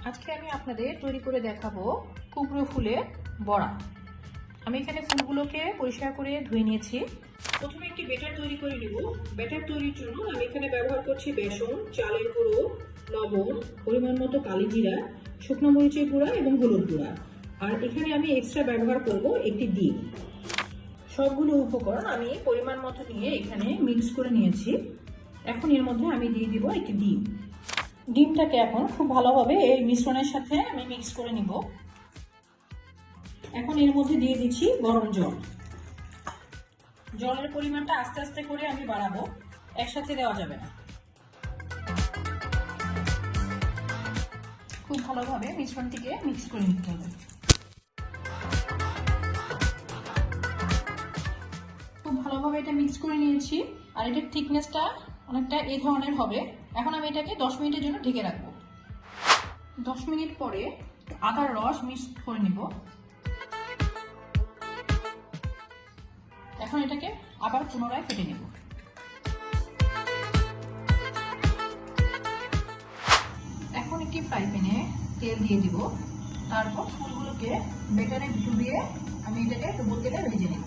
আজকে আমি আপনাদের তৈরি করে দেখাবো কুমড়ো ফুলের বড়া। আমি এখানে ফুলগুলোকে পরিষ্কার করে ধুয়ে নিয়েছি। প্রথমে একটি ব্যাটার তৈরি করে নেব। ব্যাটার তৈরির জন্য আমি এখানে ব্যবহার করছি বেসন, চালের গুঁড়ো, লবণ, পরিমাণ মতো কালি জিরা, শুকনো মরিচের গুঁড়া এবং হলুদ গুঁড়া। আর এখানে আমি এক্সট্রা ব্যবহার করব একটি ডিম। সবগুলো উপকরণ আমি পরিমাণ মতো নিয়ে এখানে মিক্স করে নিয়েছি। এখন এর মধ্যে আমি দিয়ে দিব একটি ডিম। ডিমটাকে এখন খুব ভালোভাবে এই মিশ্রণের সাথে আমি মিক্স করে নিব। এখন এর মধ্যে দিয়ে দিচ্ছি গরম জল। জলের পরিমাণটা আস্তে আস্তে করে আমি বাড়াবো, একসাথে দেওয়া যাবে না। খুব ভালোভাবে মিশ্রণটিকে মিক্স করে নিতে হবে। খুব ভালোভাবে এটা মিক্স করে নিয়েছি। আর এটার থিকনেসটা অনেকটা এই ধরনের হবে। এখন আমি এটাকে 10 মিনিটের জন্য ঢেকে রাখবো। 10 মিনিট পরে আদার রস মিক্স করে নিব। এখন এটাকে আবার পুনরায় ফেটে নেব। এখন একটি ফ্রাই প্যানে তেল দিয়ে দিব। তারপর ফুলগুলোকে ব্যাটারে ডুবিয়ে আমি এটাকে ডুবো তেলে ভেজে নেব।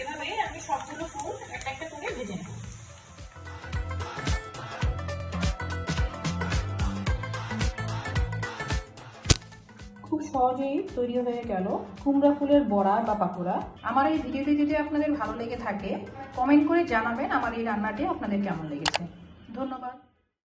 এভাবে আমি সবগুলো ফুল একটা একটা করে ভেজে নেব। খুব সহজেই তৈরি হয়ে গেল কুমড়া ফুলের বড়া বা পাকোড়া। আমার এই ভিডিওটি যদি আপনাদের ভালো লেগে থাকে, কমেন্ট করে জানাবেন আমার এই রান্নাটি আপনাদের কেমন লেগেছে। ধন্যবাদ।